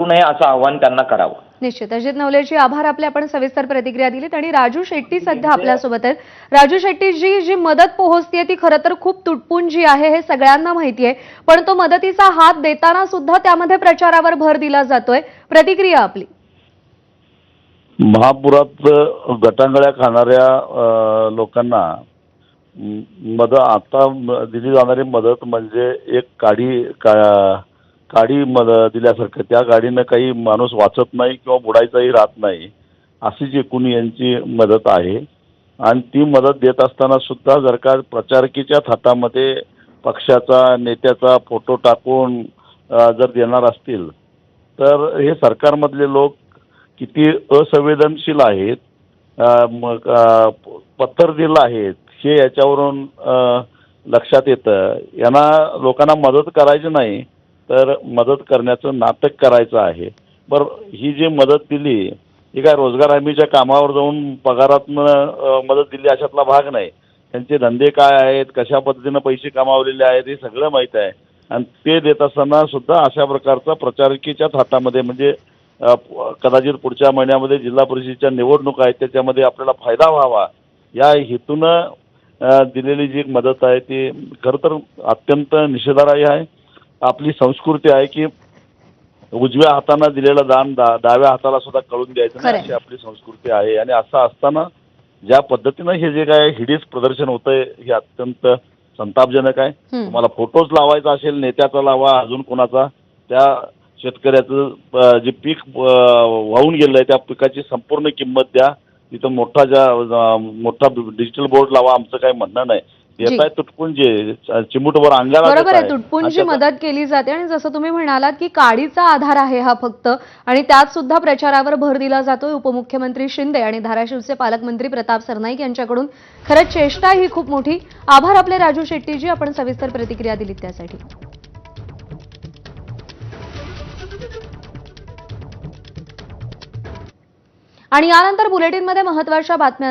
नये असं आव्हान त्यांना करावं। निश्चित. अजित नवलेजी, आभार आपले. आपण सविस्तर प्रतिक्रिया दिलीत. आणि राजू शेट्टी सध्या आपल्यासोबत आहेत. राजू शेट्टी जी मदत पोहोचते ती खरं तर खूप तुटपुंजी आहे, हे सगळ्यांना माहिती आहे. पण तो मदतीचा हात देताना सुद्धा त्यामध्ये प्रचारावर भर दिला जातोय. प्रतिक्रिया आपली. महापुरात गटांगळ्या खाणाऱ्या लोकांना आता दिली जाणारी मदत म्हणजे एक काडी मदत दिल्यासारखं, त्या गाडीनं काही माणूस वाचत नाही किंवा बुडायचाही राहत नाही, अशी एकूण यांची मदत आहे। आणि ती मदत देत असताना सुद्धा जर का प्रचारकीच्या थाटामध्ये पक्षाचा नेत्याचा फोटो टाकून जर देणार असतील तर हे सरकारमधले लोक किती असंवेदनशील आहेत, पत्थर दिलं आहेत हे याच्यावरून लक्षात येतं। यांना लोकांना मदत करायची नाही तर मदत करण्याचं नाटक करायचं आहे। बरं, ही जी मदत दिली ही काय रोजगार हमीच्या कामावर जाऊन पगारातनं मदत दिली अशातला भाग नाही। त्यांचे धंदे काय आहेत, कशा पद्धतीनं पैसे कमावलेले आहेत हे सगळं माहीत आहे। आणि ते देत असताना सुद्धा अशा प्रकारचा प्रचारकीच्या थाटामध्ये म्हणजे कदाचित पुढच्या महिन्यामध्ये जिल्हा परिषदेच्या निवडणुका आहेत त्याच्यामध्ये आपल्याला फायदा व्हावा या हेतूनं दिलेली जी मदत आहे ती खरं तर अत्यंत निषेधार्ह आहे। आपली संस्कृती आहे की उजव्या हाताने दिलेलं दान डाव्या हाताला सुद्धा कळून द्यायचं नाही, अशी आपली संस्कृती आहे। आणि असं असताना ज्या पद्धतीनं हे जे काय हिडीस प्रदर्शन होतंय हे अत्यंत संतापजनक आहे। तुम्हाला फोटोज लावायचा असेल नेत्याचा लावा, अजून कोणाचा, त्या शेतकऱ्याचं जे पीक वाहून गेलंय त्या पिकाची संपूर्ण किंमत द्या, तिथं मोठा डिजिटल बोर्ड लावा, आमचं काही म्हणणं नाही। येत आहे तुटपुंजी चिमूटभर अंगाला बरोबर आहे, तुटपुंजी मदत केली जाते। आणि जसं तुम्ही म्हणालात की काडीचा आधार आहे हा फक्त, आणि त्यात सुद्धा प्रचारावर भर दिला जातोय। उपमुख्यमंत्री शिंदे आणि धाराशिवचे पालकमंत्री प्रताप सरनाईक यांच्याकडून खरंच चेष्टा ही खूप मोठी। आभार आपले राजू शेट्टीजी, आपण सविस्तर प्रतिक्रिया दिलीत त्यासाठी। आणि यानंतर बुलेटिनमध्ये महत्त्वाच्या बातम्या